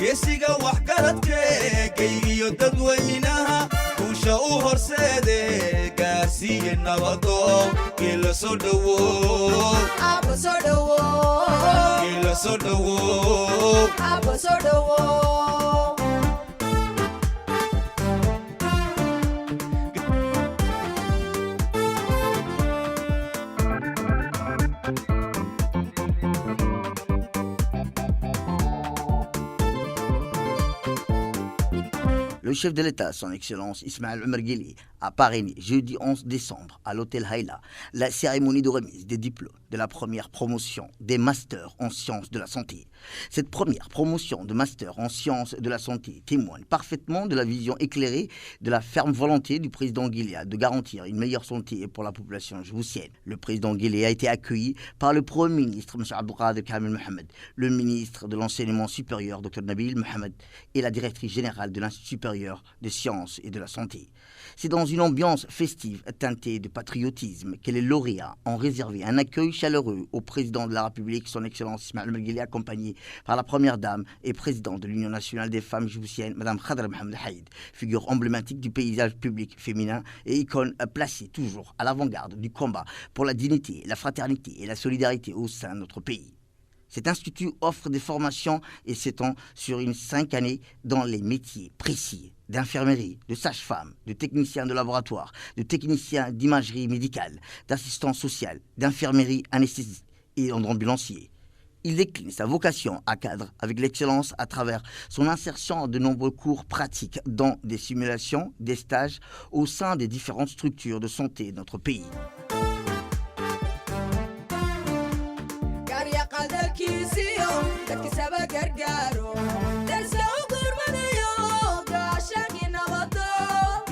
geesiga waxgaradkeegaygiyo dadweynaha guusha u horseede gaarsiiye nabado geela soo dhowow geela soo dhowow Le chef de l'État, son Excellence Ismaël Omar Guelleh, a parrainé jeudi 11 décembre à l'hôtel Haïla la cérémonie de remise des diplômes de la première promotion des masters en sciences de la santé. Cette première promotion de master en sciences de la santé témoigne parfaitement de la vision éclairée de la ferme volonté du président Guelleh de garantir une meilleure santé pour la population djiboutienne. Le président Guelleh a été accueilli par le Premier ministre M. Abdelkader Kamel Mohamed, le ministre de l'Enseignement supérieur Dr Nabil Mohamed et la directrice générale de l'Institut supérieur des sciences et de la santé. C'est dans une ambiance festive teintée de patriotisme que les lauréats ont réservé un accueil chaleureux au président de la République, son Excellence Ismaël Omar Guelleh, accompagné par la première dame et présidente de l'Union nationale des femmes djiboutiennes, Mme Khadra Mohamed Haïd, figure emblématique du paysage public féminin et icône placée toujours à l'avant-garde du combat pour la dignité, la fraternité et la solidarité au sein de notre pays. Cet institut offre des formations et s'étend sur 5 années dans les métiers précis d'infirmerie, de sage-femme, de technicien de laboratoire, de technicien d'imagerie médicale, d'assistant social, d'infirmerie anesthésiste et d'ambulancier. Il décline sa vocation à cadre avec l'excellence à travers son insertion de nombreux cours pratiques dans des simulations, des stages au sein des différentes structures de santé de notre pays.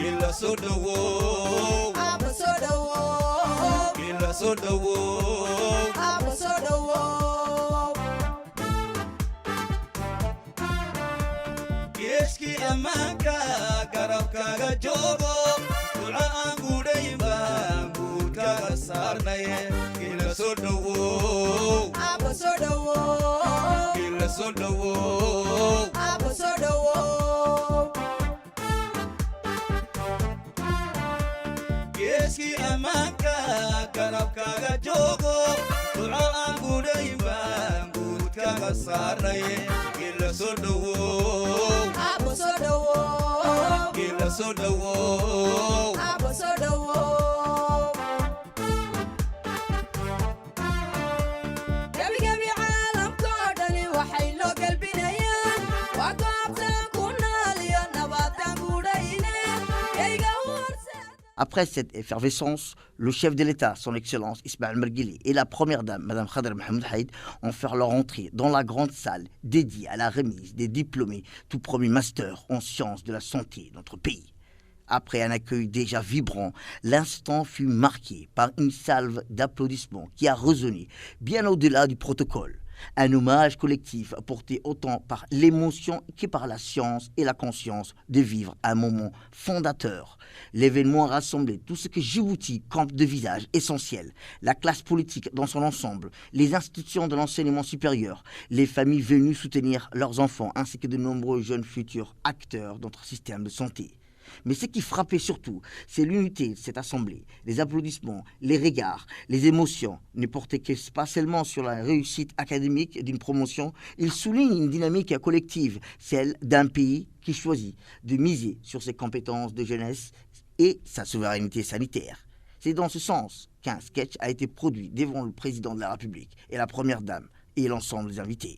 geela soo dhowow geela soo dhowow geeskii ammaanka garabkaaga joogo duca aan gudhayn baan guudkaaga saarnaye geela soo dhowow geela soo dhowow geeskii ammaanka garabkaaga joogo duco aan gudhayn baan guudkaaga saarnaye geela soo dhowow geela soo dhowow Après cette effervescence, le chef de l'État, son Excellence Ismaël Omar Guelleh, et la première dame, Mme Khadra Mohamed Haïd, ont fait leur entrée dans la grande salle dédiée à la remise des diplômés tout premier master en sciences de la santé de notre pays. Après un accueil déjà vibrant, l'instant fut marqué par une salve d'applaudissements qui a résonné bien au-delà du protocole. Un hommage collectif porté autant par l'émotion que par la science et la conscience de vivre un moment fondateur. L'événement a rassemblé tout ce que Djibouti compte de visages essentiels, la classe politique dans son ensemble, les institutions de l'enseignement supérieur, les familles venues soutenir leurs enfants ainsi que de nombreux jeunes futurs acteurs de notre système de santé. Mais ce qui frappait surtout, c'est l'unité de cette assemblée. Les applaudissements, les regards, les émotions ne portaient pas seulement sur la réussite académique d'une promotion, ils soulignent une dynamique collective, celle d'un pays qui choisit de miser sur ses compétences de jeunesse et sa souveraineté sanitaire. C'est dans ce sens qu'un sketch a été produit devant le président de la République et la première dame et l'ensemble des invités.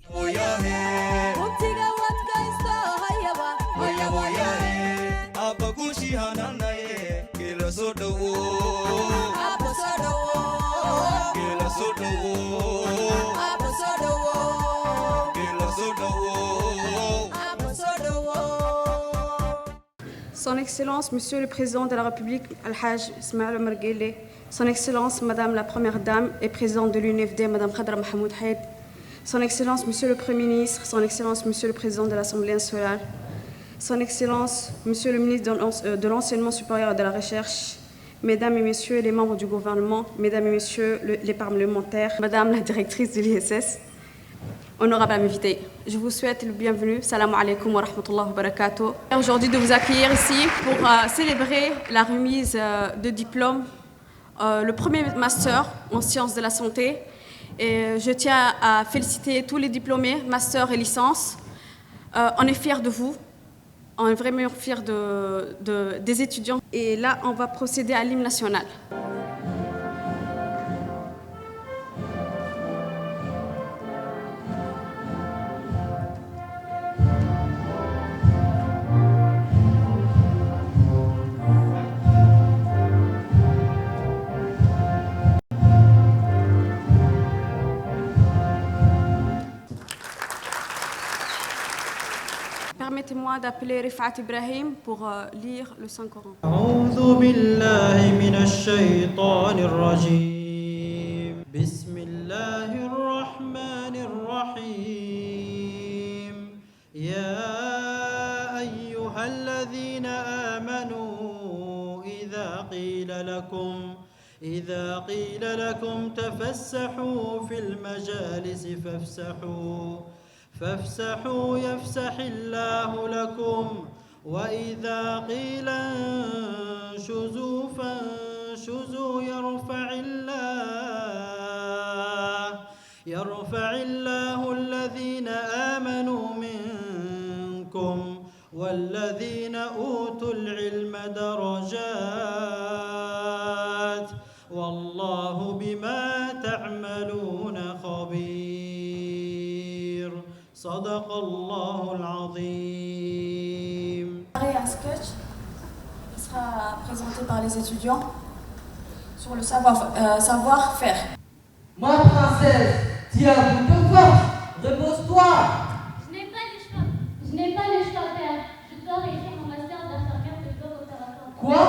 Son Excellence, Monsieur le Président de la République, Al-Hajj Ismaël Omar Guelleh, Son Excellence, Madame la Première Dame et Présidente de l'UNFD, Madame Khadra Mahmoud Haïd, Son Excellence, Monsieur le Premier ministre, Son Excellence, Monsieur le Président de l'Assemblée nationale, Son Excellence, Monsieur le ministre de l'Enseignement supérieur et de la Recherche, Mesdames et Messieurs les membres du gouvernement, Mesdames et Messieurs les parlementaires, Madame la directrice de l'ISS, honorable invité, je vous souhaite le bienvenu. Salam alaikum wa rahmatullahi wa barakatuh. Aujourd'hui de vous accueillir ici pour célébrer la remise de diplôme, le premier master en sciences de la santé. Et je tiens à féliciter tous les diplômés, master et licence. On est fiers de vous, on est vraiment fiers des étudiants. Et là, on va procéder à l'hymne national. Permettez-moi d'appeler Rifat Ibrahim pour lire le Saint-Coran. أعوذ بالله من الشيطان الرجيم بسم الله الرحمن الرحيم يا أيها الذين آمنوا إذا قيل لكم تفسحوا في المجالس فافسحوا يفسح الله لكم وإذا قيل انشزوا فانشزوا يرفع الله الذين آمنوا منكم والذين أوتوا العلم درجات والله بما تعملون خبير صدق الله العظيم. Un sketch qui sera présenté par les étudiants sur le savoir-faire. Ma princesse, tu as beaucoup de force, repose-toi. Je n'ai pas les choix, père. Je dois réécrire mon master d'infirmière de bloc opératoire. Quoi?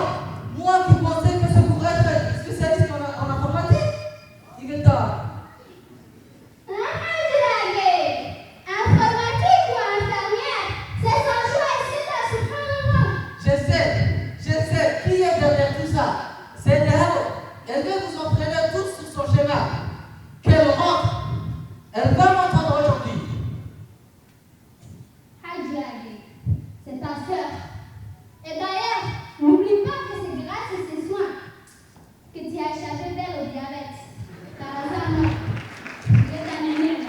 Moi qui pensais que ça pourrait être spécialiste en informatique? Il est tard. Informatique ou infirmière, c'est son choix et c'est à se prendre. Je sais, qui est derrière tout ça? C'est Léo. Elle veut vous entraîner tous sur son schéma. Qu'elle rentre. Elle va m'entendre aujourd'hui. Hadjagi, c'est ta sœur. Et d'ailleurs, n'oublie pas que c'est grâce à ses soins que tu as échappé vers le diabète. Par hasard, non. Je t'amène.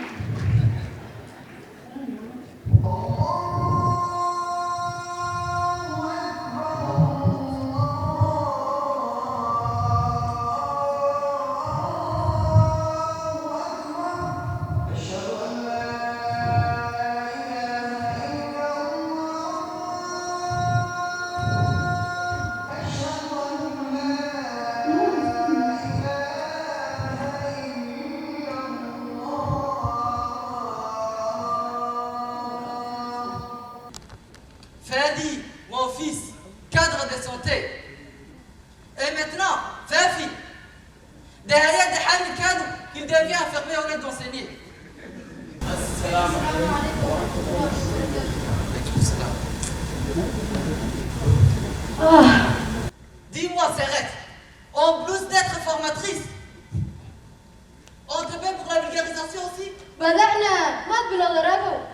Fadi, mon fils, cadre de santé. Et maintenant, Fafi, derrière des Hamid cadre, qu'il devient infirmier au lieu d'enseigner. Assalamu alaikum. Dis-moi, Serret, en plus d'être formatrice, on te paie pour la vulgarisation aussi?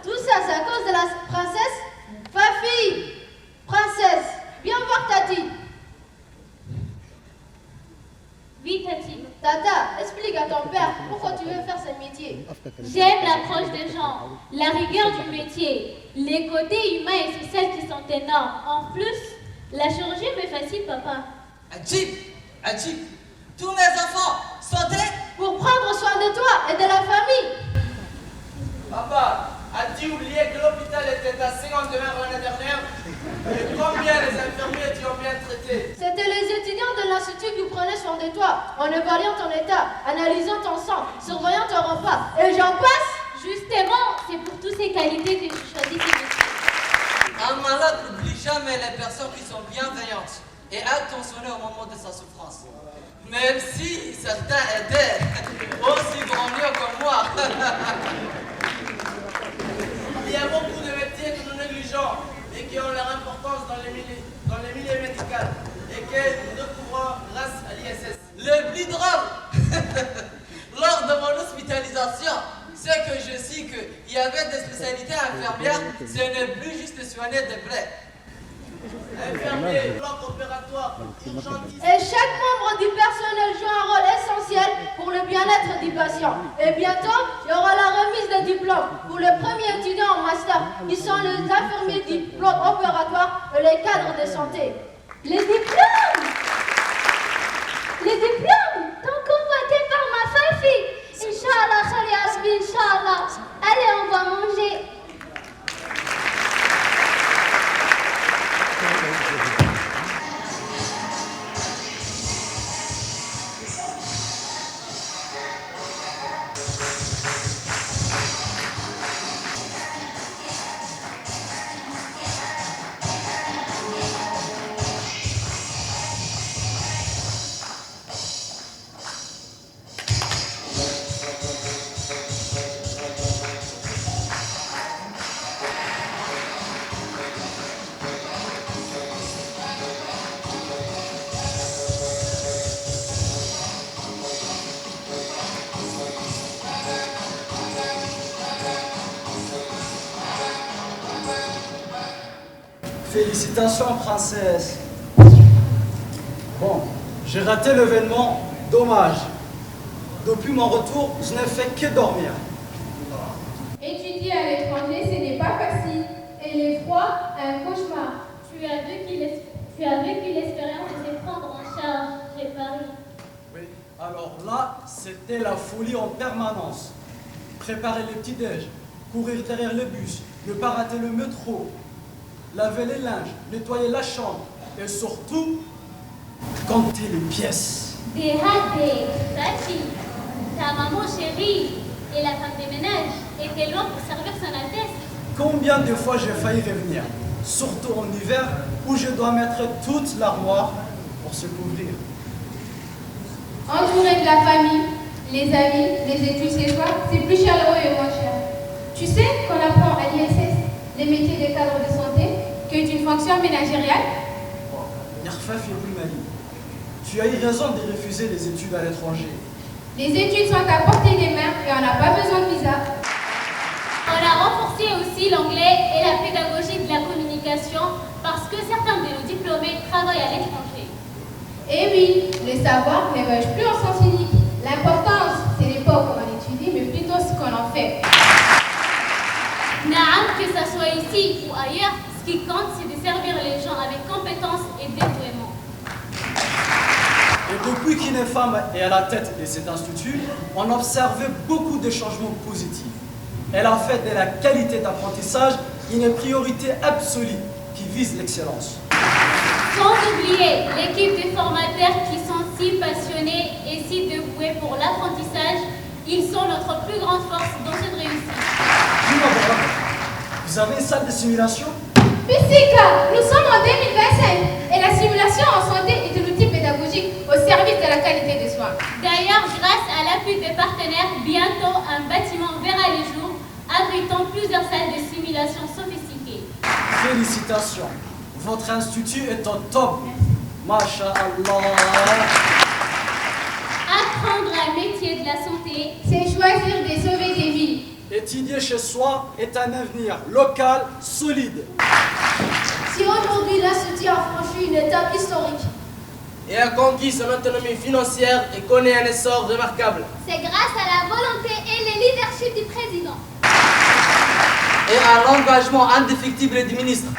Tout ça, c'est à cause de la princesse Fafi. Princesse, viens voir Tati. Oui, Tati. Tata, explique à ton père pourquoi tu veux faire ce métier. J'aime l'approche des gens, la rigueur du métier, les côtés humains et sociaux qui sont énormes. En plus, la chirurgie me fascine, papa. Adjib, tous mes enfants, santé. Pour prendre soin de toi et de la famille. Papa, as-tu oublié que l'hôpital était à 50 demeures l'année dernière? Et combien les infirmiers t'y ont bien traité? C'était les étudiants de l'institut qui prenaient soin de toi, en évaluant ton état, analysant ton sang, surveillant ton repas, et j'en passe. Justement, c'est pour toutes ces qualités que je choisis ces métiers. Un malade n'oublie jamais les personnes qui sont bienveillantes et attentionnées au moment de sa souffrance. Même si certains étaient aussi branlés comme moi. Il y a beaucoup de métiers que nous négligeons et qui ont leur importance dans les milieux médicaux et que nous découvrons grâce à l'ISS. Le plus drôle, lors de mon hospitalisation, c'est que je sais qu'il y avait des spécialités infirmières, ce n'est plus juste soigner des plaies. Infirmiers, bloc opératoire, urgentiste. Et chaque membre du personnel joue un rôle essentiel pour le bien-être du patient. Et bientôt, il y aura la remise des diplômes pour les premiers étudiants en master, qui sont les infirmiers du bloc opératoire et les cadres de santé. Les diplômes! Les diplômes! Tant convoités par ma fille. Inch'Allah, Khali Asbi, Inch'Allah. Allez, on va manger. Félicitations, princesse. Bon, j'ai raté l'événement, dommage. Depuis mon retour, je n'ai fait que dormir. Étudier à l'étranger, ce n'est pas facile. Et l'effroi, un cauchemar. Tu as vécu l'expérience de se prendre en charge, réparer. Oui, alors là, c'était la folie en permanence. Préparer les petits-déj, courir derrière le bus, ne pas rater le métro, laver les linges, nettoyer la chambre et surtout, compter les pièces. Des ratés, Tati, ta maman chérie et la femme des ménages étaient loin pour servir son Altesse. Combien de fois j'ai failli revenir, surtout en hiver où je dois mettre toute l'armoire pour se couvrir. Entouré de la famille, les amis, les études chez toi, c'est plus chaleureux et moins cher. Tu sais qu'on apprend à l'ISS les métiers des cadres de santé, qui est une fonction managériale. Yarfaf Mali, tu as eu raison de refuser les études à l'étranger. Les études sont à portée des mains et on n'a pas besoin de visa. On a renforcé aussi l'anglais et la pédagogie de la communication parce que certains de nos diplômés travaillent à l'étranger. Et oui, le savoir ne voyage plus en sens unique. L'importance, ce n'est pas comment on étudie, mais plutôt ce qu'on en fait. Naam, que ça soit ici ou ailleurs, ce qui compte, c'est de servir les gens avec compétence et dévouement. Et depuis qu'une femme est à la tête de cet institut, on a observé beaucoup de changements positifs. Elle a fait de la qualité d'apprentissage une priorité absolue qui vise l'excellence. Sans oublier l'équipe de formateurs qui sont si passionnés et si dévoués pour l'apprentissage, ils sont notre plus grande force dans cette réussite. Vous avez une salle de simulation? Physica, nous sommes en 2025 et la simulation en santé est un outil pédagogique au service de la qualité des soins. D'ailleurs, grâce à l'appui des partenaires, bientôt un bâtiment verra le jour, abritant plusieurs salles de simulation sophistiquées. Félicitations, votre institut est au top. Masha'Allah. Apprendre un métier de la santé, C'est choisir de sauver des vies. Étudier chez soi est un avenir local solide. Si aujourd'hui l'institut a franchi une étape historique, Et a conquis son autonomie financière et connaît un essor remarquable. c'est grâce à la volonté et le leadership du président. Et à l'engagement indéfectible du ministre.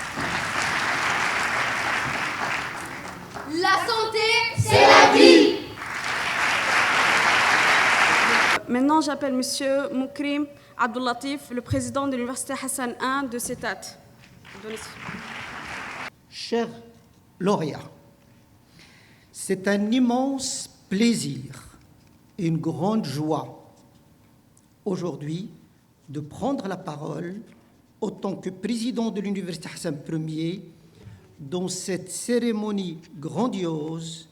la santé, c'est la vie. Maintenant, j'appelle Monsieur Moukrim Abdoulatif, le président de l'Université Hassan I de CETAT. Chers lauréats, c'est un immense plaisir et une grande joie aujourd'hui de prendre la parole en tant que président de l'Université Hassan Ier dans cette cérémonie grandiose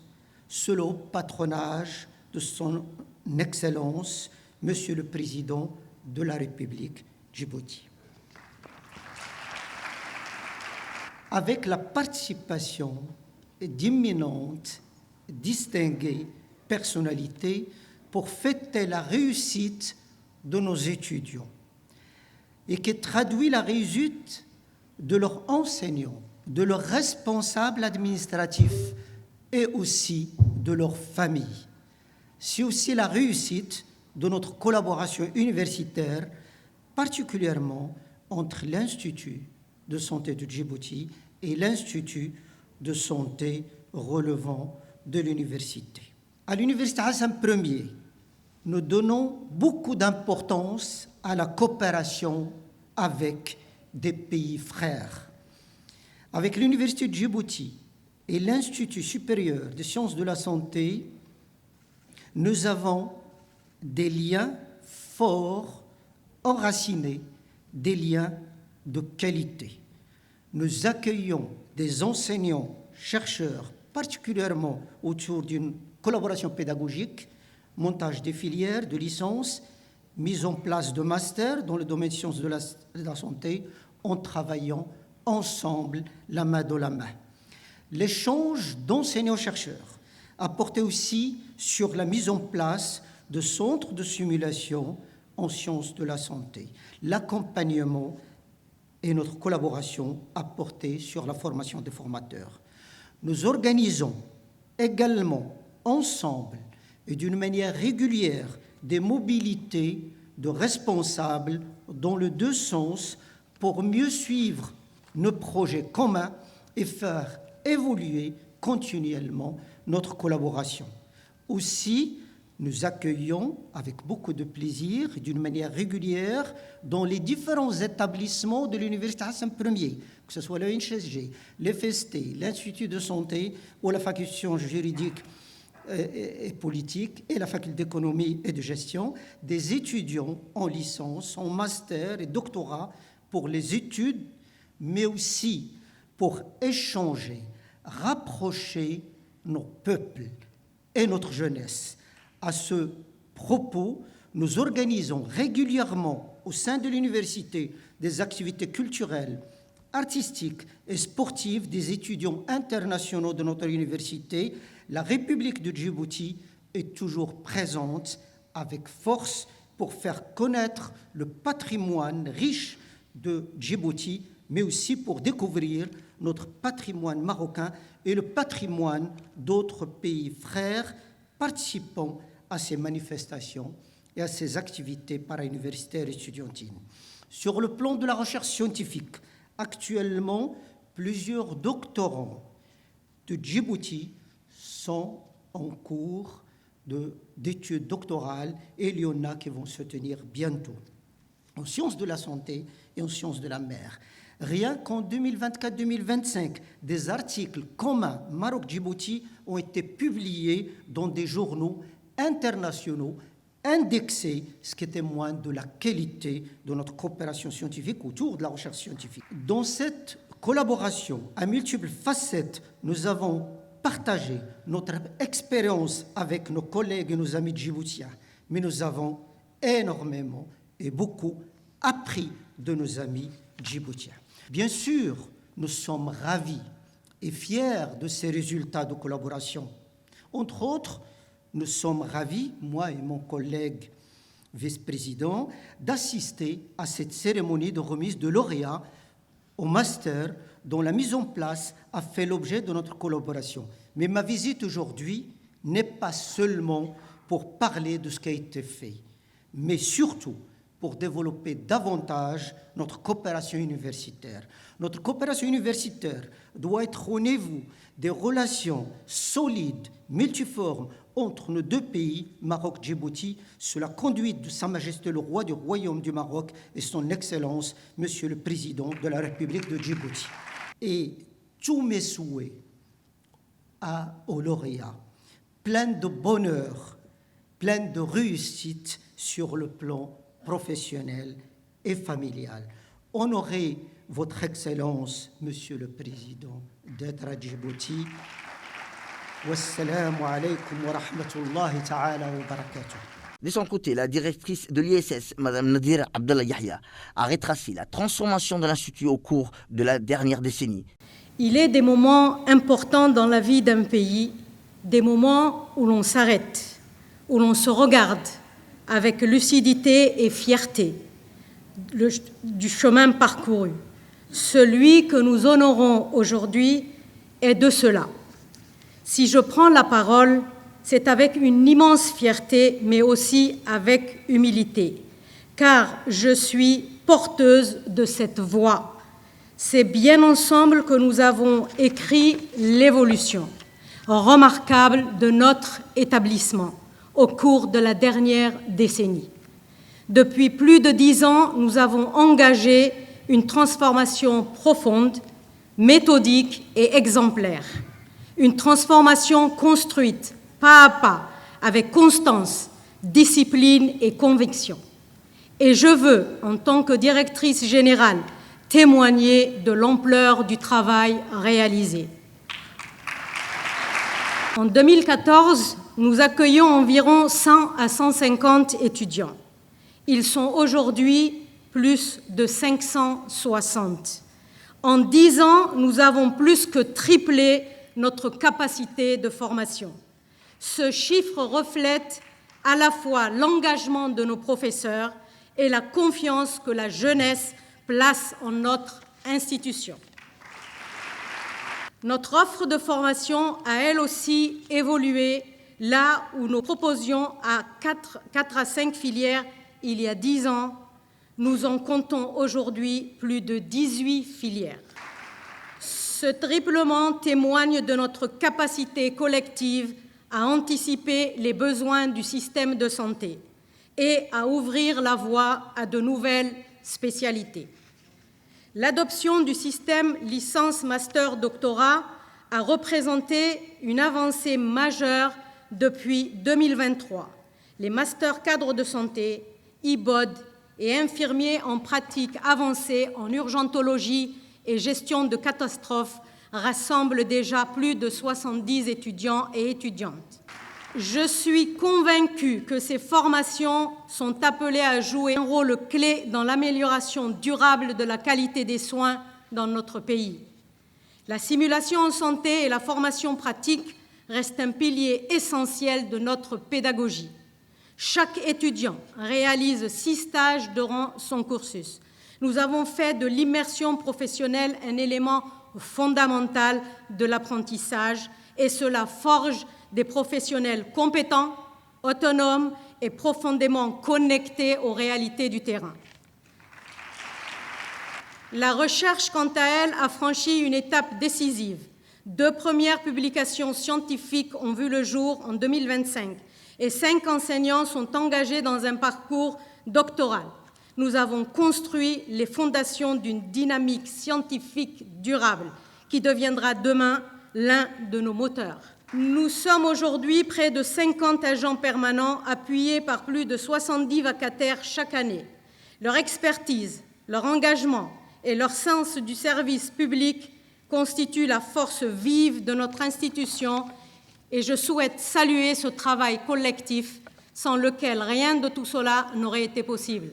sous le patronage de son Excellence, Monsieur le Président de la République Djibouti. Avec la participation d'imminentes, distinguées personnalités pour fêter la réussite de nos étudiants et qui traduit la réussite de leurs enseignants, de leurs responsables administratifs et aussi de leurs familles. C'est aussi la réussite de notre collaboration universitaire, particulièrement entre l'Institut de santé de Djibouti et l'Institut de santé relevant de l'université. À l'Université Hassan Ier, nous donnons beaucoup d'importance à la coopération avec des pays frères. Avec l'Université de Djibouti et l'Institut supérieur des sciences de la santé, nous avons des liens forts, enracinés, des liens de qualité. Nous accueillons des enseignants, chercheurs, particulièrement autour d'une collaboration pédagogique, montage des filières de licence, mise en place de masters dans le domaine des sciences de la santé, en travaillant ensemble, la main dans la main. L'échange d'enseignants-chercheurs a porté aussi sur la mise en place de centres de simulation en sciences de la santé. L'accompagnement et notre collaboration a porté sur la formation des formateurs. Nous organisons également ensemble et d'une manière régulière des mobilités de responsables dans les deux sens pour mieux suivre nos projets communs et faire évoluer continuellement notre collaboration. Aussi, nous accueillons avec beaucoup de plaisir et d'une manière régulière dans les différents établissements de l'Université Hassan Ier, que ce soit le l'ENHSG, l'FST, l'Institut de santé ou la faculté de sciences juridiques et politiques et la faculté d'économie et de gestion, des étudiants en licence, en master et doctorat pour les études, mais aussi pour échanger, rapprocher nos peuples et notre jeunesse. À ce propos, nous organisons régulièrement au sein de l'université des activités culturelles, artistiques et sportives des étudiants internationaux de notre université. La République de Djibouti est toujours présente avec force pour faire connaître le patrimoine riche de Djibouti, mais aussi pour découvrir notre patrimoine marocain et le patrimoine d'autres pays frères participant à ces manifestations et à ces activités parauniversitaires et étudiantines. Sur le plan de la recherche scientifique, actuellement, plusieurs doctorants de Djibouti sont en cours d'études doctorales et il y en a qui vont se tenir bientôt en sciences de la santé et en sciences de la mer. Rien qu'en 2024-2025, des articles communs Maroc-Djibouti ont été publiés dans des journaux internationaux indexés, ce qui témoigne de la qualité de notre coopération scientifique autour de la recherche scientifique. Dans cette collaboration à multiples facettes, nous avons partagé notre expérience avec nos collègues et nos amis djiboutiens, mais nous avons énormément et beaucoup appris de nos amis djiboutiens. Bien sûr, nous sommes ravis et fiers de ces résultats de collaboration. Entre autres, nous sommes ravis, moi et mon collègue vice-président, d'assister à cette cérémonie de remise de lauréats au master dont la mise en place a fait l'objet de notre collaboration. Mais ma visite aujourd'hui n'est pas seulement pour parler de ce qui a été fait, mais surtout pour développer davantage notre coopération universitaire. Notre coopération universitaire doit être au niveau des relations solides, multiformes, entre nos deux pays, Maroc-Djibouti, sous la conduite de Sa Majesté le Roi du Royaume du Maroc et Son Excellence, Monsieur le Président de la République de Djibouti. Et tous mes souhaits aux lauréats, plein de bonheur, plein de réussite sur le plan professionnel et familial. Honorez Votre Excellence, Monsieur le Président, d'être à Djibouti. Wassalamu alaikum wa rahmatullahi ta'ala wa barakatuh. De son côté, la directrice de l'ISS, Mme Nadira Abdallah Yahya, a retracé la transformation de l'Institut au cours de la dernière décennie. Il est des moments importants dans la vie d'un pays, des moments où l'on s'arrête, où l'on se regarde avec lucidité et fierté du chemin parcouru. Celui que nous honorons aujourd'hui est de cela. Si je prends la parole, c'est avec une immense fierté, mais aussi avec humilité, car je suis porteuse de cette voix. C'est bien ensemble que nous avons écrit l'évolution remarquable de notre établissement au cours de la dernière décennie. Depuis plus de 10 ans, nous avons engagé une transformation profonde, méthodique et exemplaire. Une transformation construite pas à pas, avec constance, discipline et conviction. Et je veux, en tant que directrice générale, témoigner de l'ampleur du travail réalisé. En 2014, nous accueillons environ 100 à 150 étudiants. Ils sont aujourd'hui plus de 560. En 10 ans, nous avons plus que triplé notre capacité de formation. Ce chiffre reflète à la fois l'engagement de nos professeurs et la confiance que la jeunesse place en notre institution. Notre offre de formation a elle aussi évolué là où nous proposions à 4 à 5 filières il y a 10 ans. Nous en comptons aujourd'hui plus de 18 filières. Ce triplement témoigne de notre capacité collective à anticiper les besoins du système de santé et à ouvrir la voie à de nouvelles spécialités. L'adoption du système licence, master, doctorat a représenté une avancée majeure depuis 2023. Les masters cadres de santé, IBOD et infirmiers en pratique avancée en urgentologie et gestion de catastrophes rassemblent déjà plus de 70 étudiants et étudiantes. Je suis convaincue que ces formations sont appelées à jouer un rôle clé dans l'amélioration durable de la qualité des soins dans notre pays. La simulation en santé et la formation pratique restent un pilier essentiel de notre pédagogie. Chaque étudiant réalise 6 stages durant son cursus. Nous avons fait de l'immersion professionnelle un élément fondamental de l'apprentissage et cela forge des professionnels compétents, autonomes et profondément connectés aux réalités du terrain. La recherche, quant à elle, a franchi une étape décisive. 2 premières publications scientifiques ont vu le jour en 2025 et 5 enseignants sont engagés dans un parcours doctoral. Nous avons construit les fondations d'une dynamique scientifique durable qui deviendra demain l'un de nos moteurs. Nous sommes aujourd'hui près de 50 agents permanents appuyés par plus de 70 vacataires chaque année. Leur expertise, leur engagement et leur sens du service public constituent la force vive de notre institution et je souhaite saluer ce travail collectif sans lequel rien de tout cela n'aurait été possible.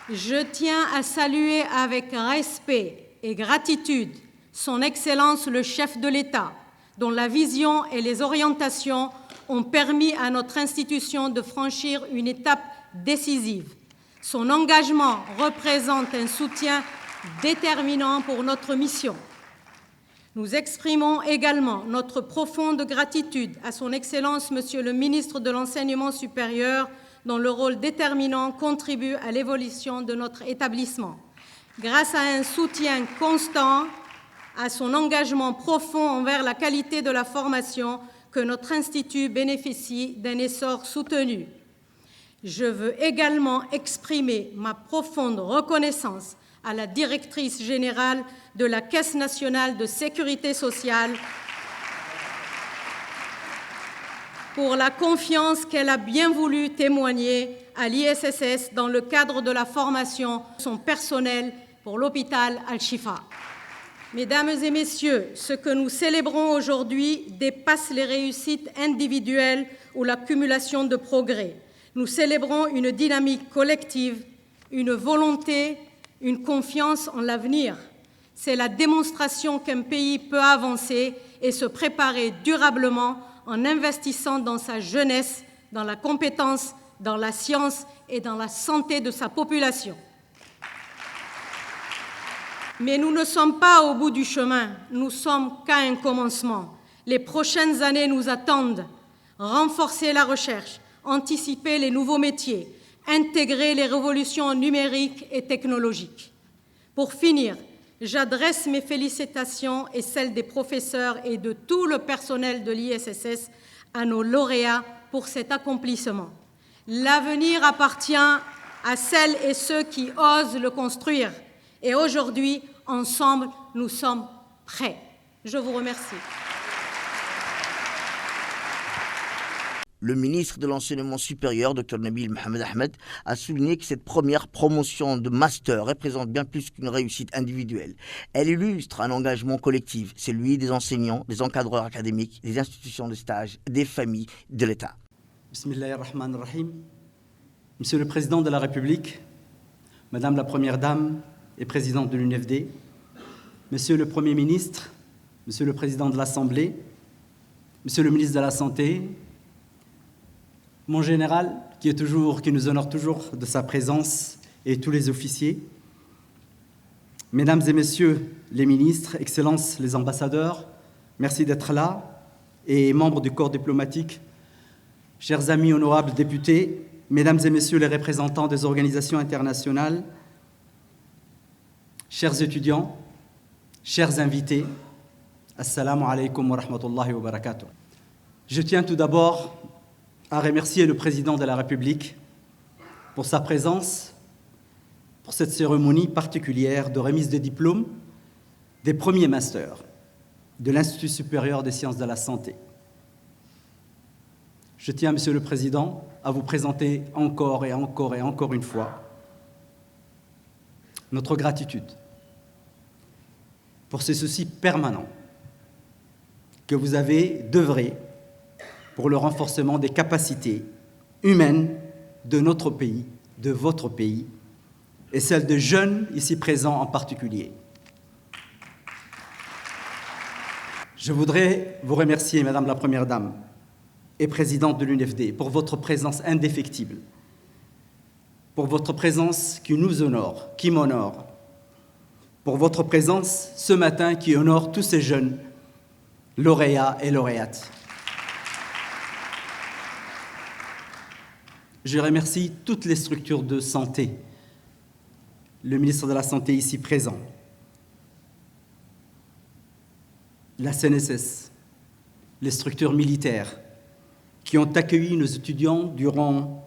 Je tiens à saluer avec respect et gratitude Son Excellence le chef de l'État, dont la vision et les orientations ont permis à notre institution de franchir une étape décisive. Son engagement représente un soutien déterminant pour notre mission. Nous exprimons également notre profonde gratitude à Son Excellence, Monsieur le ministre de l'Enseignement supérieur, dont le rôle déterminant contribue à l'évolution de notre établissement. Grâce à un soutien constant, à son engagement profond envers la qualité de la formation, que notre institut bénéficie d'un essor soutenu. Je veux également exprimer ma profonde reconnaissance à la directrice générale de la Caisse nationale de sécurité sociale pour la confiance qu'elle a bien voulu témoigner à l'ISSS dans le cadre de la formation de son personnel pour l'hôpital Al-Shifa. Mesdames et messieurs, ce que nous célébrons aujourd'hui dépasse les réussites individuelles ou l'accumulation de progrès. Nous célébrons une dynamique collective, une volonté, une confiance en l'avenir. C'est la démonstration qu'un pays peut avancer et se préparer durablement en investissant dans sa jeunesse, dans la compétence, dans la science et dans la santé de sa population. Mais nous ne sommes pas au bout du chemin, nous sommes qu'à un commencement. Les prochaines années nous attendent. Renforcer la recherche, anticiper les nouveaux métiers, intégrer les révolutions numériques et technologiques. Pour finir, j'adresse mes félicitations et celles des professeurs et de tout le personnel de l'ISSS à nos lauréats pour cet accomplissement. L'avenir appartient à celles et ceux qui osent le construire. Et aujourd'hui, ensemble, nous sommes prêts. Je vous remercie. Le ministre de l'Enseignement supérieur, Dr Nabil Mohamed Ahmed, a souligné que cette première promotion de master représente bien plus qu'une réussite individuelle. Elle illustre un engagement collectif, celui des enseignants, des encadreurs académiques, des institutions de stage, des familles, de l'État. Bismillahirrahmanirrahim. Monsieur le Président de la République, Madame la Première Dame et Présidente de l'UNFD, Monsieur le Premier ministre, Monsieur le Président de l'Assemblée, Monsieur le ministre de la Santé, mon général, qui nous honore toujours de sa présence, et tous les officiers, Mesdames et Messieurs les ministres, Excellences les ambassadeurs, merci d'être là, et membres du corps diplomatique, chers amis honorables députés, Mesdames et Messieurs les représentants des organisations internationales, chers étudiants, chers invités, Assalamu alaikum wa rahmatullahi wa barakatuh. Je tiens tout d'abord à remercier le Président de la République pour sa présence, pour cette cérémonie particulière de remise des diplômes des premiers masters de l'Institut supérieur des sciences de la santé. Je tiens, Monsieur le Président, à vous présenter encore et encore et encore une fois notre gratitude pour ce souci permanent que vous avez d'œuvrer pour le renforcement des capacités humaines de notre pays, de votre pays, et celles de jeunes ici présents en particulier. Je voudrais vous remercier, Madame la Première Dame et Présidente de l'UNFD, pour votre présence indéfectible, pour votre présence qui nous honore, qui m'honore, pour votre présence ce matin qui honore tous ces jeunes lauréats et lauréates. Je remercie toutes les structures de santé, le ministre de la Santé ici présent, la CNSS, les structures militaires qui ont accueilli nos étudiants durant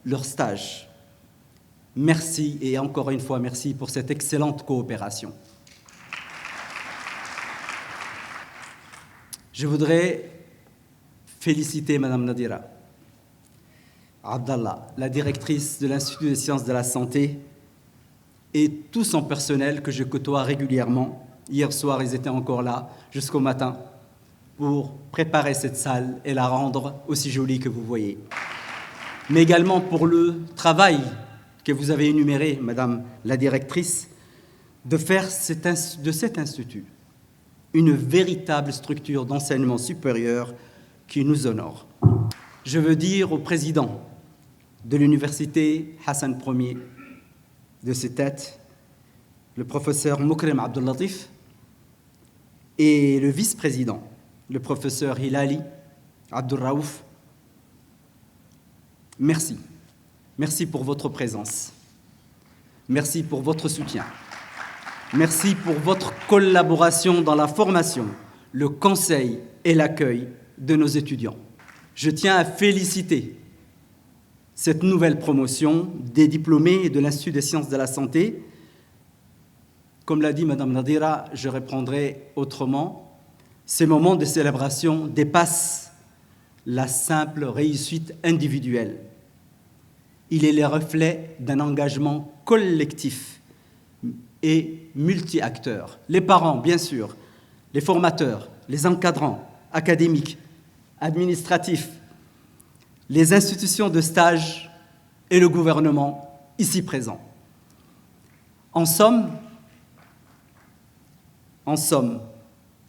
leur stage. Merci et encore une fois merci pour cette excellente coopération. Je voudrais féliciter Madame Nadira Abdallah, la directrice de l'Institut des sciences de la santé, et tout son personnel que je côtoie régulièrement. Hier soir, ils étaient encore là jusqu'au matin pour préparer cette salle et la rendre aussi jolie que vous voyez. Mais également pour le travail que vous avez énuméré, Madame la directrice, de faire de cet institut une véritable structure d'enseignement supérieur qui nous honore. Je veux dire au président de l'université Hassan Ier de ses têtes, le professeur Moukrem Abdellatif, et le vice-président, le professeur Hilali Abdurraouf, merci. Merci pour votre présence. Merci pour votre soutien. Merci pour votre collaboration dans la formation, le conseil et l'accueil de nos étudiants. Je tiens à féliciter cette nouvelle promotion des diplômés de l'Institut des sciences de la santé. Comme l'a dit Mme Nadira, je reprendrai autrement. Ces moments de célébration dépassent la simple réussite individuelle. Il est le reflet d'un engagement collectif et multi-acteurs. Les parents, bien sûr, les formateurs, les encadrants académiques, administratifs, les institutions de stage et le gouvernement ici présent. En somme,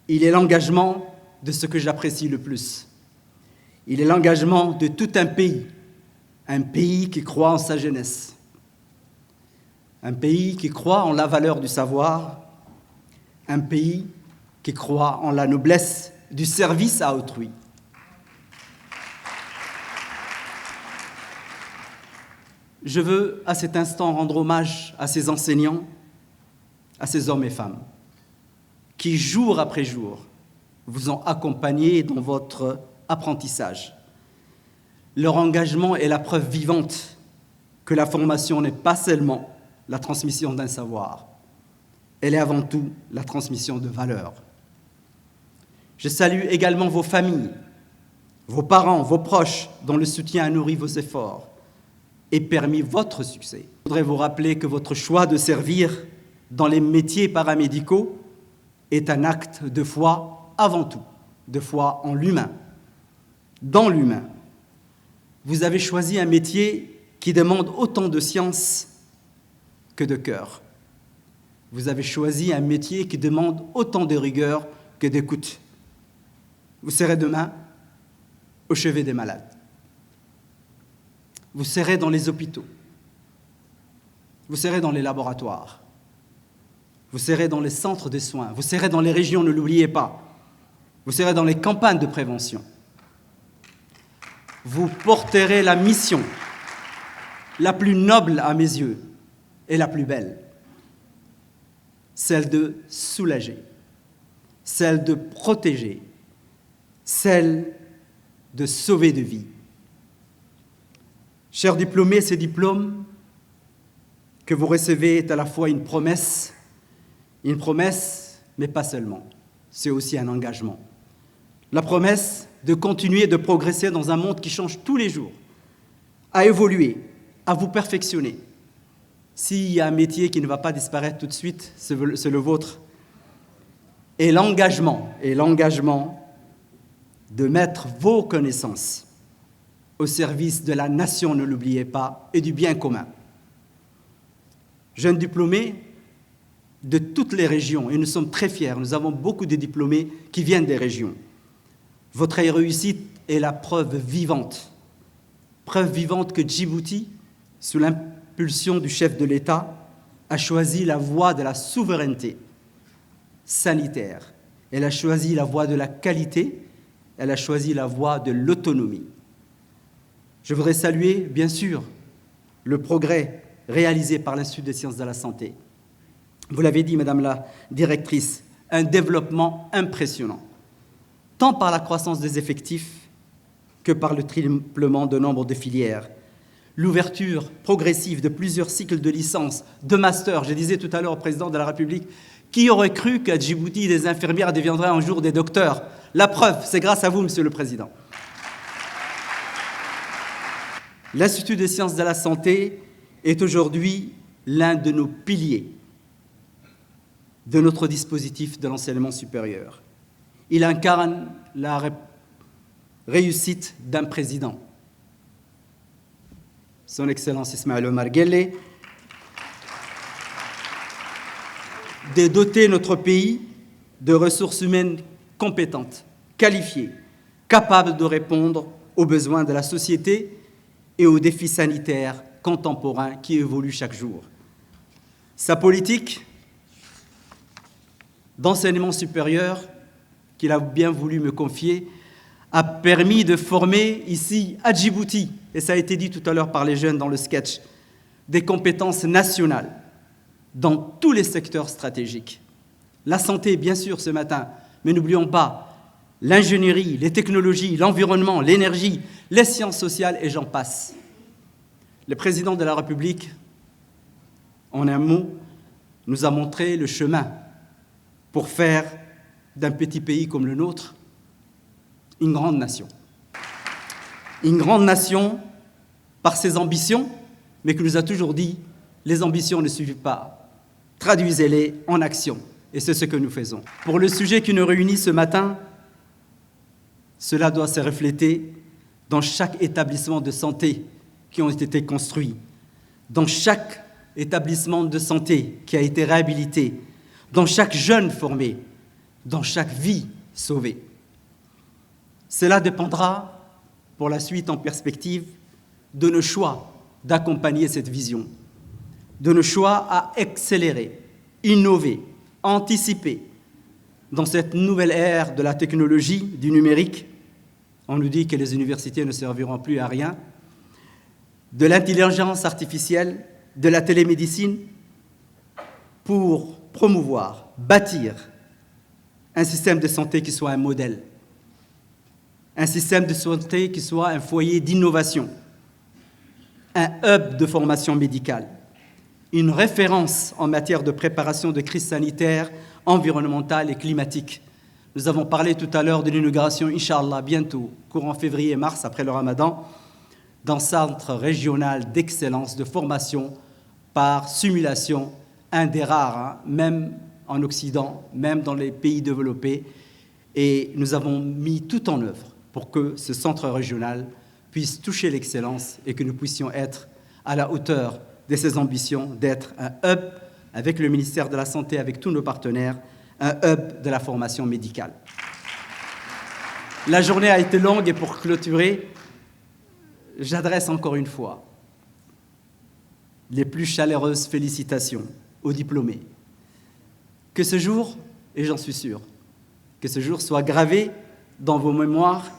il est l'engagement de ce que j'apprécie le plus. Il est l'engagement de tout un pays qui croit en sa jeunesse, un pays qui croit en la valeur du savoir, un pays qui croit en la noblesse du service à autrui. Je veux à cet instant rendre hommage à ces enseignants, à ces hommes et femmes qui, jour après jour, vous ont accompagné dans votre apprentissage. Leur engagement est la preuve vivante que la formation n'est pas seulement la transmission d'un savoir, elle est avant tout la transmission de valeurs. Je salue également vos familles, vos parents, vos proches, dont le soutien a nourri vos efforts et permis votre succès. Je voudrais vous rappeler que votre choix de servir dans les métiers paramédicaux est un acte de foi avant tout, de foi en l'humain, dans l'humain. Vous avez choisi un métier qui demande autant de science que de cœur. Vous avez choisi un métier qui demande autant de rigueur que d'écoute. Vous serez demain au chevet des malades. Vous serez dans les hôpitaux. Vous serez dans les laboratoires. Vous serez dans les centres de soins. Vous serez dans les régions, ne l'oubliez pas. Vous serez dans les campagnes de prévention. Vous porterez la mission la plus noble à mes yeux et la plus belle, celle de soulager, celle de protéger, celle de sauver de vie. Chers diplômés, ces diplômes que vous recevez est à la fois une promesse, mais pas seulement, c'est aussi un engagement. La promesse de continuer de progresser dans un monde qui change tous les jours, à évoluer, à vous perfectionner. S'il y a un métier qui ne va pas disparaître tout de suite, c'est le vôtre. Et l'engagement de mettre vos connaissances au service de la nation, ne l'oubliez pas, et du bien commun. Jeunes diplômés de toutes les régions, et nous sommes très fiers, nous avons beaucoup de diplômés qui viennent des régions. Votre réussite est la preuve vivante que Djibouti, sous l'impulsion du chef de l'État, a choisi la voie de la souveraineté sanitaire. Elle a choisi la voie de la qualité, elle a choisi la voie de l'autonomie. Je voudrais saluer, bien sûr, le progrès réalisé par l'Institut des sciences de la santé. Vous l'avez dit, Madame la directrice, un développement impressionnant, tant par la croissance des effectifs que par le triplement de nombre de filières. L'ouverture progressive de plusieurs cycles de licence, de master. Je disais tout à l'heure au président de la République, qui aurait cru qu'à Djibouti, des infirmières deviendraient un jour des docteurs? La preuve, c'est grâce à vous, Monsieur le Président. L'Institut des sciences de la santé est aujourd'hui l'un de nos piliers de notre dispositif de l'enseignement supérieur. Il incarne la réussite d'un président, Son Excellence Ismaël Omar Guelleh, de doter notre pays de ressources humaines compétentes, qualifiées, capables de répondre aux besoins de la société et aux défis sanitaires contemporains qui évoluent chaque jour. Sa politique d'enseignement supérieur, qu'il a bien voulu me confier, a permis de former ici, à Djibouti, et ça a été dit tout à l'heure par les jeunes dans le sketch, des compétences nationales dans tous les secteurs stratégiques. La santé, bien sûr, ce matin, mais n'oublions pas l'ingénierie, les technologies, l'environnement, l'énergie, les sciences sociales et j'en passe. Le président de la République, en un mot, nous a montré le chemin pour faire d'un petit pays comme le nôtre une grande nation. Une grande nation par ses ambitions, mais qui nous a toujours dit « les ambitions ne suffisent pas, traduisez-les en action ». Et c'est ce que nous faisons. Pour le sujet qui nous réunit ce matin, cela doit se refléter dans chaque établissement de santé qui ont été construits, dans chaque établissement de santé qui a été réhabilité, dans chaque jeune formé, dans chaque vie sauvée. Cela dépendra, pour la suite en perspective, de nos choix d'accompagner cette vision, de nos choix à accélérer, innover, anticiper dans cette nouvelle ère de la technologie, du numérique. On nous dit que les universités ne serviront plus à rien, de l'intelligence artificielle, de la télémédecine, pour promouvoir, bâtir un système de santé qui soit un modèle, un système de santé qui soit un foyer d'innovation, un hub de formation médicale, une référence en matière de préparation de crise sanitaire, environnementale et climatique. Nous avons parlé tout à l'heure de l'inauguration, Inch'Allah, bientôt, courant février-mars, après le Ramadan, d'un centre régional d'excellence de formation par simulation, un des rares, même en Occident, même dans les pays développés. Et nous avons mis tout en œuvre pour que ce centre régional puisse toucher l'excellence et que nous puissions être à la hauteur de ces ambitions, d'être un hub avec le ministère de la Santé, avec tous nos partenaires, un hub de la formation médicale. La journée a été longue et pour clôturer, j'adresse encore une fois les plus chaleureuses félicitations aux diplômés. Que ce jour, et j'en suis sûr, que ce jour soit gravé dans vos mémoires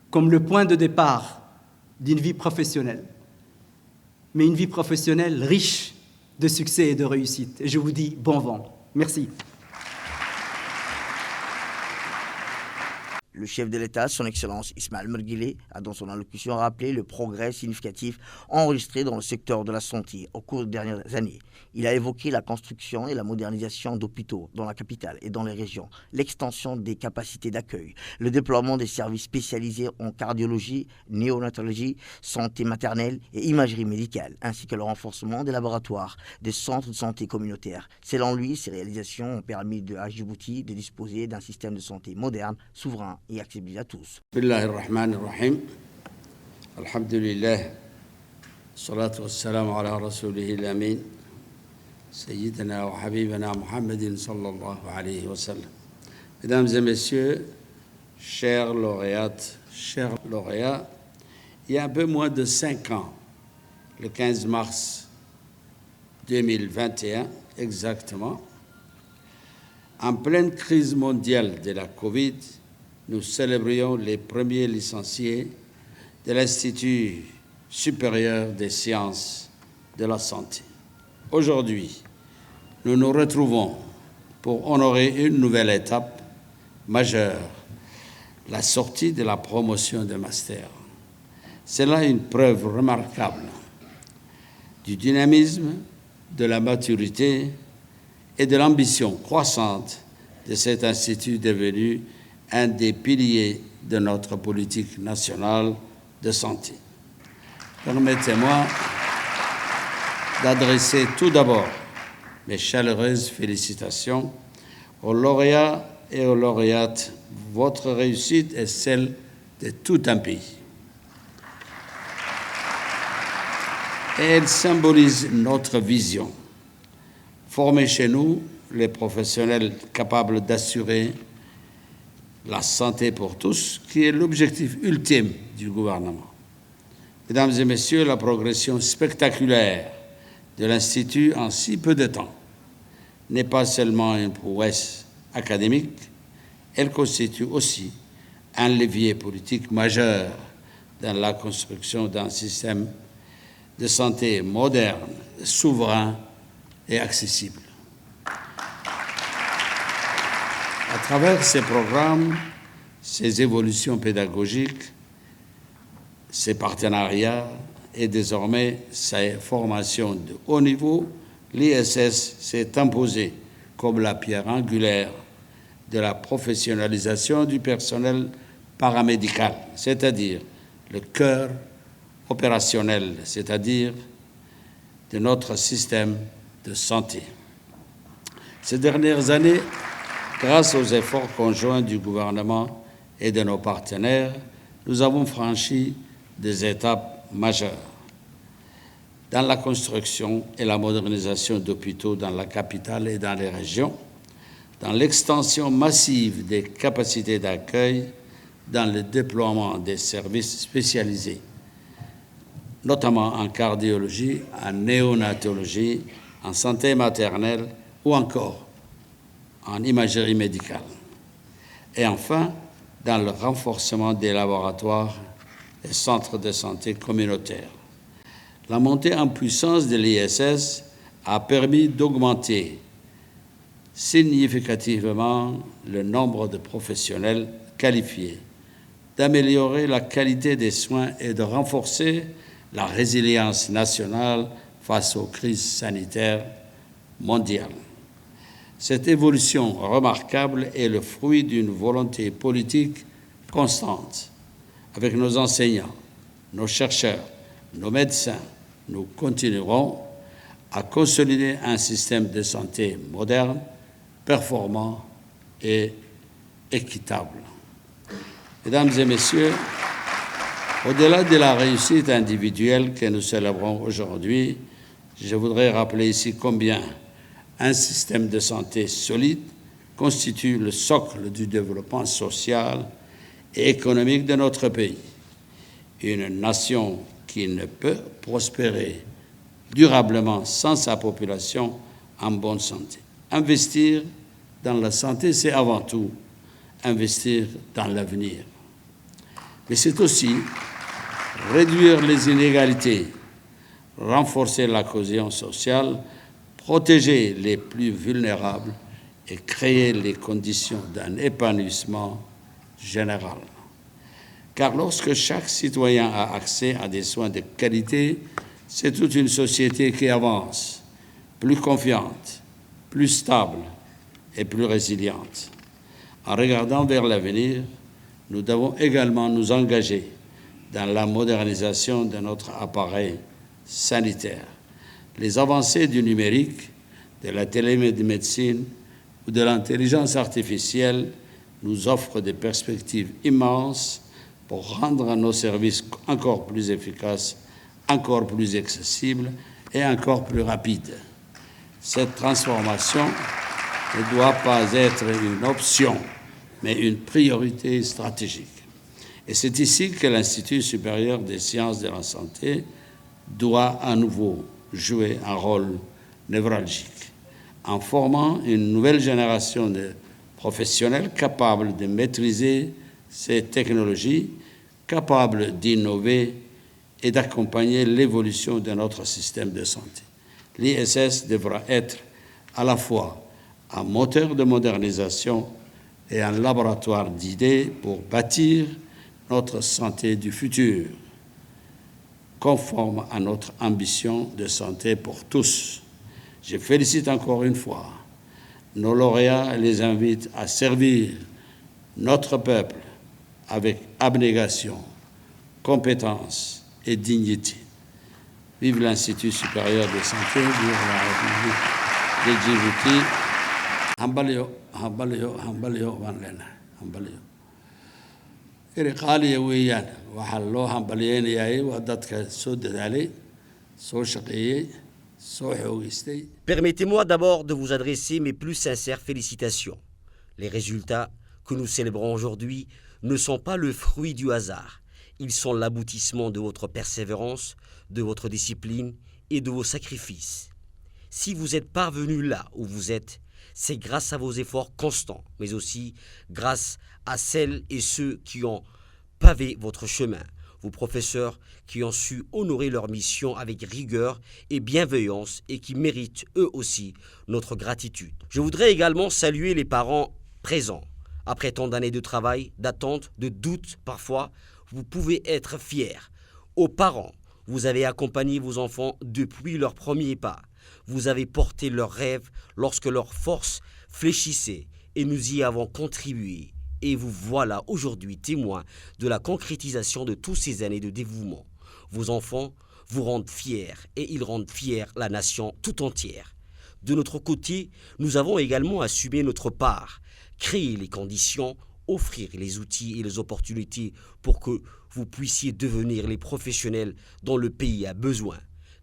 comme le point de départ d'une vie professionnelle, mais une vie professionnelle riche de succès et de réussite. Et je vous dis bon vent. Merci. Le chef de l'État, son Excellence Ismaël Omar Guelleh, a dans son allocution rappelé le progrès significatif enregistré dans le secteur de la santé au cours des dernières années. Il a évoqué la construction et la modernisation d'hôpitaux dans la capitale et dans les régions, l'extension des capacités d'accueil, le déploiement des services spécialisés en cardiologie, néonatologie, santé maternelle et imagerie médicale, ainsi que le renforcement des laboratoires, des centres de santé communautaires. Selon lui, ces réalisations ont permis à Djibouti de disposer d'un système de santé moderne, souverain et accessible à tous. Bismillahirrahmanirrahim. Alhamdulillah. Salatu wassalamu ala rasulih al-amin. Sayyidina wa habibina Muhammadin sallallahu alayhi wa sallam. Mesdames et messieurs, chers lauréates, chers lauréats, il y a un peu moins de 5 ans, le 15 mars 2021 exactement, en pleine crise mondiale de la Covid, nous célébrions les premiers licenciés de l'Institut supérieur des sciences de la santé. Aujourd'hui, nous nous retrouvons pour honorer une nouvelle étape majeure, la sortie de la promotion de master. C'est là une preuve remarquable du dynamisme, de la maturité et de l'ambition croissante de cet institut devenu un des piliers de notre politique nationale de santé. Permettez-moi d'adresser tout d'abord mes chaleureuses félicitations aux lauréats et aux lauréates. Votre réussite est celle de tout un pays. Et elle symbolise notre vision. Former chez nous les professionnels capables d'assurer la santé pour tous, qui est l'objectif ultime du gouvernement. Mesdames et messieurs, la progression spectaculaire de l'Institut en si peu de temps n'est pas seulement une prouesse académique, elle constitue aussi un levier politique majeur dans la construction d'un système de santé moderne, souverain et accessible. À travers ces programmes, ces évolutions pédagogiques, ces partenariats et désormais sa formation de haut niveau, l'ISS s'est imposée comme la pierre angulaire de la professionnalisation du personnel paramédical, c'est-à-dire le cœur opérationnel, c'est-à-dire de notre système de santé. Ces dernières années, grâce aux efforts conjoints du gouvernement et de nos partenaires, nous avons franchi des étapes majeures dans la construction et la modernisation d'hôpitaux dans la capitale et dans les régions, dans l'extension massive des capacités d'accueil, dans le déploiement des services spécialisés, notamment en cardiologie, en néonatologie, en santé maternelle ou encore en imagerie médicale. Et enfin, dans le renforcement des laboratoires et centres de santé communautaires. La montée en puissance de l'ISS a permis d'augmenter significativement le nombre de professionnels qualifiés, d'améliorer la qualité des soins et de renforcer la résilience nationale face aux crises sanitaires mondiales. Cette évolution remarquable est le fruit d'une volonté politique constante. Avec nos enseignants, nos chercheurs, nos médecins, nous continuerons à consolider un système de santé moderne, performant et équitable. Mesdames et messieurs, au-delà de la réussite individuelle que nous célébrons aujourd'hui, je voudrais rappeler ici combien un système de santé solide constitue le socle du développement social et économique de notre pays. Une nation qui ne peut prospérer durablement sans sa population en bonne santé. Investir dans la santé, c'est avant tout investir dans l'avenir. Mais c'est aussi réduire les inégalités, renforcer la cohésion sociale, protéger les plus vulnérables et créer les conditions d'un épanouissement général. Car lorsque chaque citoyen a accès à des soins de qualité, c'est toute une société qui avance, plus confiante, plus stable et plus résiliente. En regardant vers l'avenir, nous devons également nous engager dans la modernisation de notre appareil sanitaire. Les avancées du numérique, de la télémédecine ou de l'intelligence artificielle nous offrent des perspectives immenses pour rendre nos services encore plus efficaces, encore plus accessibles et encore plus rapides. Cette transformation ne doit pas être une option, mais une priorité stratégique. Et c'est ici que l'Institut supérieur des sciences de la santé doit à nouveau jouer un rôle névralgique en formant une nouvelle génération de professionnels capables de maîtriser ces technologies, capables d'innover et d'accompagner l'évolution de notre système de santé. L'ISS devra être à la fois un moteur de modernisation et un laboratoire d'idées pour bâtir notre santé du futur, conforme à notre ambition de santé pour tous. Je félicite encore une fois nos lauréats et les invite à servir notre peuple avec abnégation, compétence et dignité. Vive l'Institut supérieur de santé, vive la République de Djibouti. Hambalyo, hambalyo, hambalyo, vanlena, hambalyo. iri qaaliya weeyaan waxaa loo hambalyeynayay waa dadka soo dadaalay soo shaqeeyey soo xoogeystay. Permettez-moi d'abord de vous adresser mes plus sincères félicitations. Les résultats que nous célébrons aujourd'hui ne sont pas le fruit du hasard. Ils sont l'aboutissement de votre persévérance, de votre discipline et de vos sacrifices. Si vous êtes parvenus là où vous êtes, c'est grâce à vos efforts constants, mais aussi grâce à celles et ceux qui ont pavé votre chemin, vos professeurs qui ont su honorer leur mission avec rigueur et bienveillance et qui méritent eux aussi notre gratitude. Je voudrais également saluer les parents présents, Après tant d'années de travail, d'attente, de doute parfois, vous pouvez être fiers. Aux parents, vous avez accompagné vos enfants depuis leur premier pas. Vous avez porté leurs rêves lorsque leurs forces fléchissaient et nous y avons contribué. Et vous voilà aujourd'hui témoins de la concrétisation de toutes ces années de dévouement. Vos enfants vous rendent fiers et ils rendent fiers la nation tout entière. De notre côté, nous avons également assumé notre part, créer les conditions, offrir les outils et les opportunités pour que vous puissiez devenir les professionnels dont le pays a besoin.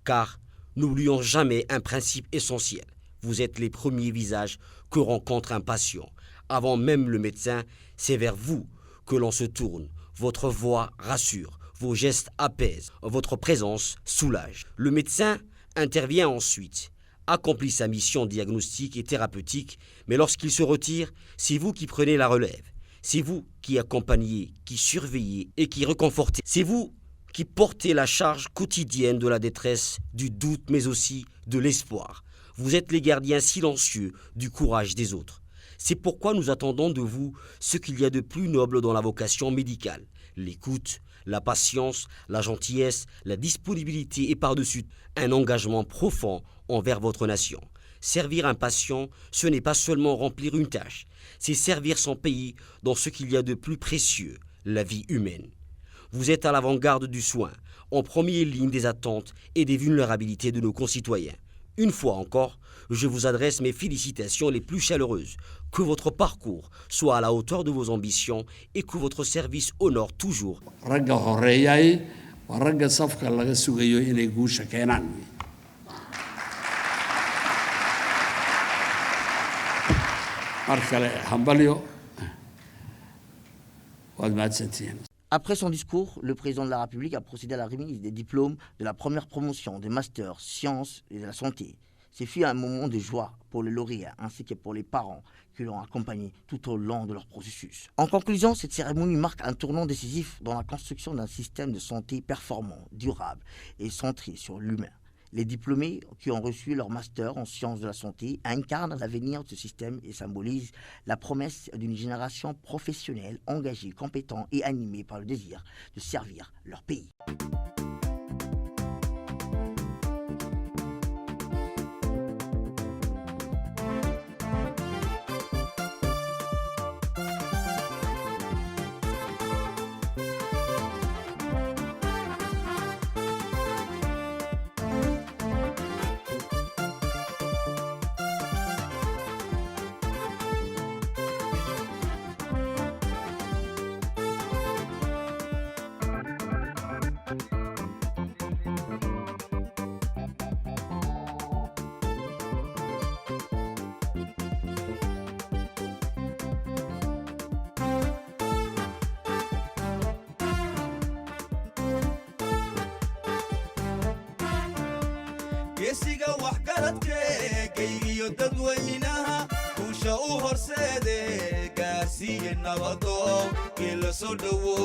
Car n'oublions jamais un principe essentiel. Vous êtes les premiers visages que rencontre un patient. Avant même le médecin, c'est vers vous que l'on se tourne. Votre voix rassure, vos gestes apaisent, votre présence soulage. Le médecin intervient ensuite, accomplit sa mission diagnostique et thérapeutique, mais lorsqu'il se retire, c'est vous qui prenez la relève. C'est vous qui accompagnez, qui surveillez et qui réconfortez. C'est vous qui portez la charge quotidienne de la détresse, du doute, mais aussi de l'espoir. Vous êtes les gardiens silencieux du courage des autres. C'est pourquoi nous attendons de vous ce qu'il y a de plus noble dans la vocation médicale. L'écoute, la patience, la gentillesse, la disponibilité et par-dessus un engagement profond envers votre nation. Servir un patient, ce n'est pas seulement remplir une tâche, c'est servir son pays dans ce qu'il y a de plus précieux, la vie humaine. Vous êtes à l'avant-garde du soin, en première ligne des attentes et des vulnérabilités de nos concitoyens. Une fois encore, je vous adresse mes félicitations les plus chaleureuses. Que votre parcours soit à la hauteur de vos ambitions et que votre service honore toujours. Ragga horeeyay waa ragga safka laga sugayo inay guusha keenaan. Mar kale hambalyo waad mahadsantihiin. Après son discours, le président de la République a procédé à la remise des diplômes de la première promotion des masters sciences et de la santé. Ce fut un moment de joie pour les lauréats ainsi que pour les parents qui l'ont accompagné tout au long de leur processus. En conclusion, cette cérémonie marque un tournant décisif dans la construction d'un système de santé performant, durable et centré sur l'humain. Les diplômés qui ont reçu leur master en sciences de la santé incarnent l'avenir de ce système et symbolisent la promesse d'une génération professionnelle, engagée, compétente et animée par le désir de servir leur pays. geesiga waxgaradkeegaygiyo dadweynaha kuusha u horseede gaarsiiye nabado kila soo dhowo